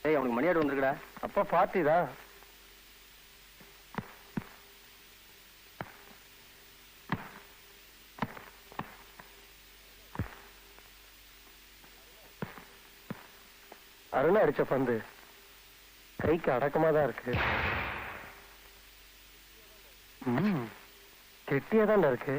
ஏய் அவனுக்கு மணி ஆடு வந்திருக்குடா. அப்பா பார்ட்டி தான். அருணா அடிச்ச பந்து கைக்கு அடக்கமா தான் இருக்கு. கெட்டியா தான் இருக்கு.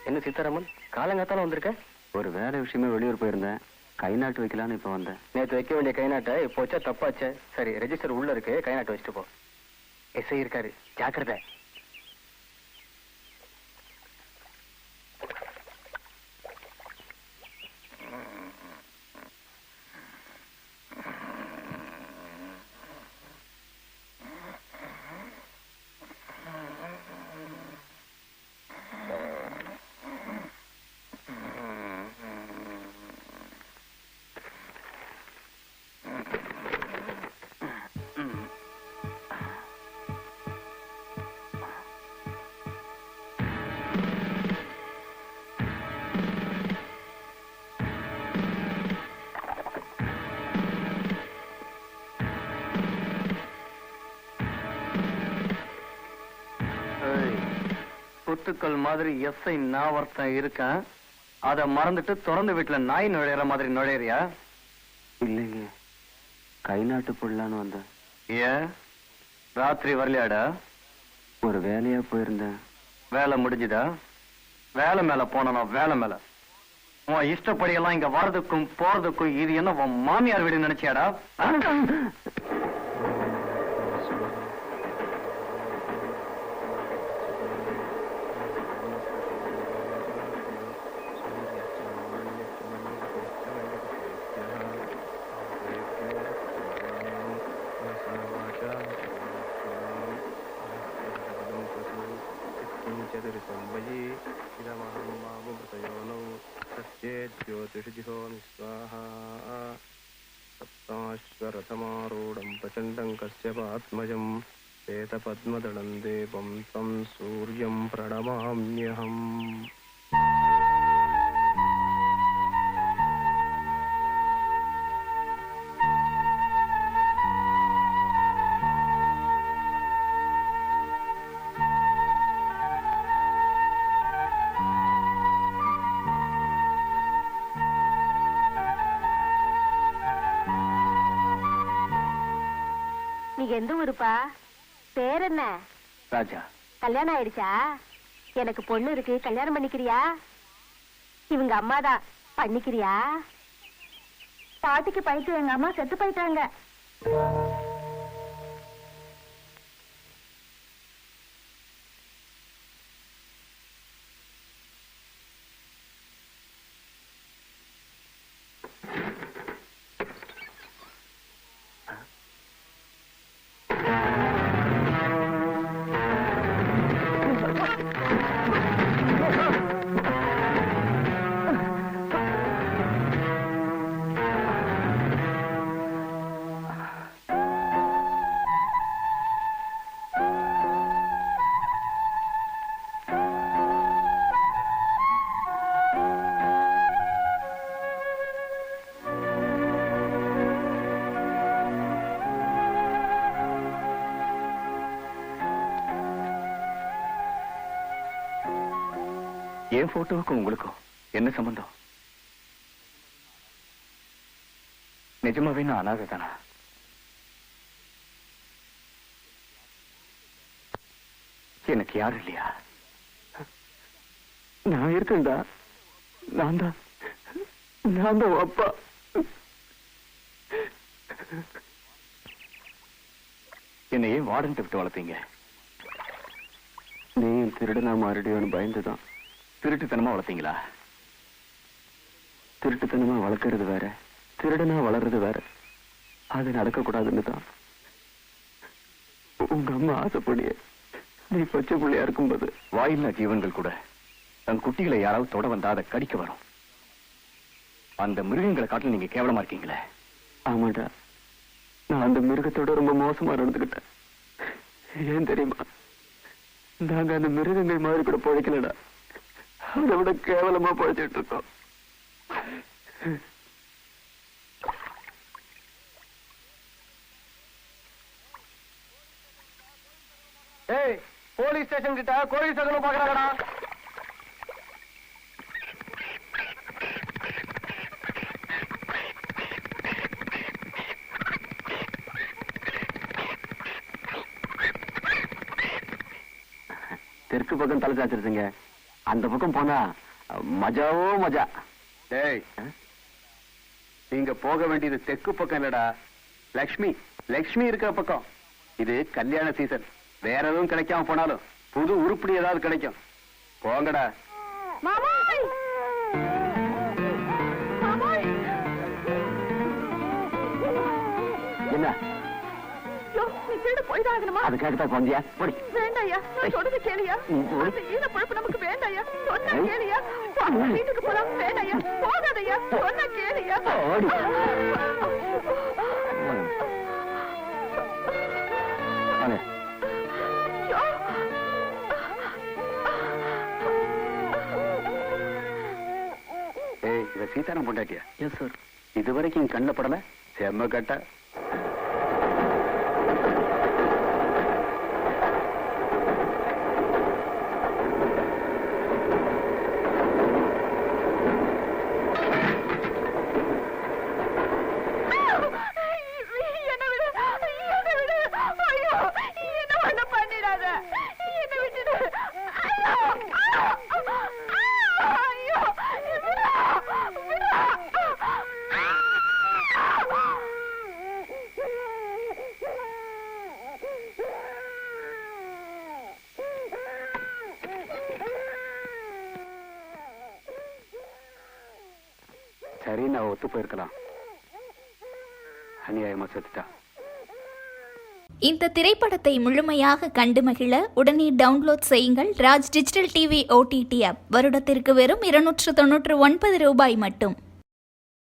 என்ன சீதாராமன் காலங்காத்தால வந்திருக்க? ஒரு வேலை விஷயமே வெளியூர் போயிருந்தேன். கை நாட்டு வைக்கலான்னு இப்ப வந்தேன். நேற்று வைக்க வேண்டிய கை நாட்டை இப்போ வச்சா தப்பாச்சே. சரி ரெஜிஸ்டர் உள்ள இருக்கு, கை நாட்டை வச்சுட்டு போ. எஸ்ஐ இருக்காரு, ஜாக்கிரதை. சொத்துக்கள் மாதிரி எஸ்ஐ நான் ஒருத்தன் இருக்கேன். அதை மறந்துட்டு திறந்து வீட்டுல நாய் நுழையிற மாதிரி நுழையிறியா? இல்லைங்க, கை நாட்டு போடலான்னு வந்தேன். ஏன் ராத்திரி வரலையாடா? ஒரு வேலையா போயிருந்தேன். வேலை முடிஞ்சுதா? வேலை மேல போனா வேலை மேல உன் இஷ்டப்படியெல்லாம் இங்க வர்றதுக்கும் போறதுக்கும் இது என்ன உன் மாமியார் வீடு நினைச்சியாடா? सप्ताश्वरथमारूढं प्रचण्डं कश्यपात्मजं श्वेतपद्मदलं देवं तं सूर्यं प्रणमाम्यहम्. எந்த ஊருப்பா? பேர் என்ன? ராஜா. கல்யாணம் ஆயிடுச்சா? எனக்கு பொண்ணு இருக்கு, கல்யாணம் பண்ணிக்கிறியா? இவங்க அம்மாதான், பண்ணிக்கிறியா? பாட்டிக்கு பைத்து எங்க அம்மா செத்து போயிட்டாங்க. என் போட்டோவுக்கும் உங்களுக்கும் என்ன சம்பந்தம்? நிஜமாவே நான் அனாதை தானா? எனக்கு யாரும் இல்லையா? நான் இருக்கேன்டா. நான் தான் அப்பா. என்னையே வார்டன் விட்டு வளர்த்தீங்க. நீ திருடனா மாறிடுவேன்னு பயந்துதான் திருட்டுத்தனமா வளர்த்தீங்களா? திருட்டுத்தனமா வளர்க்கறது வேற, திருடனா வளர்றது வேற. அது நடக்கக்கூடாதுன்னு தான் உங்க அம்மா ஆசைப்படிய நீ பச்சை பிள்ளையா இருக்கும்போது வாயில்லா ஜீவன்கள் கூட தன் குட்டிகளை யாராவது தொட வந்தா அதை கடிக்க வரும். அந்த மிருகங்களை காட்டில் நீங்க கேவலமா இருக்கீங்களே. ஆமாடா, நான் அந்த மிருகத்தோட ரொம்ப மோசமா நடந்துக்கிட்டேன். ஏன் தெரியுமா? நாங்க அந்த மிருகங்கள் மாதிரி கூட பழைக்கலடா, அதை விட கேவலமா பழைச்சிட்டு இருக்கோம். ஏய், போலீஸ் ஸ்டேஷன் கிட்ட கோழி சகலம் பாக்குறாங்கடா. தெற்கு பக்கம் தலை சாச்சிருச்சுங்க. அந்த பக்கம் போனா மஜாவோ மஜா. டேய், நீங்க போக வேண்டியது தெற்கு பக்கம் இல்லடா, லக்ஷ்மி இருக்கிற பக்கம். இது கல்யாண சீசன். வேற எதுவும் கிடைக்காம போனாலும் புது உருப்படி ஏதாவது கிடைக்கும். போங்கடா. என்ன போய்தாகணுமா? அதுக்காகத்தான் கொஞ்சியா போடி. வேண்டாயா, நான் சொல்றது கேளியா? அந்த ஈன பழப்பு நமக்கு வேண்டாயா, சொன்னா கேளியா? வீட்டுக்கு போலாம். வேண்டாயா, போகாதையா, சொன்னா கேளியா? ஏய், இவ சீதாராம் பொண்டாட்டியா? Yes sir. இதுவரைக்கும் கண்ணில் படல. செம்ம கட்ட. சரி, நான் ஒத்து போயிருக்கலாம். அநியாயமா செத்துட்டா. இந்த திரைப்படத்தை முழுமையாக கண்டு மகிழ உடனே டவுன்லோட் செய்யுங்கள் Raj digital TV OTT app. வருடத்திற்கு வெறும் 299 ரூபாய் மட்டும்.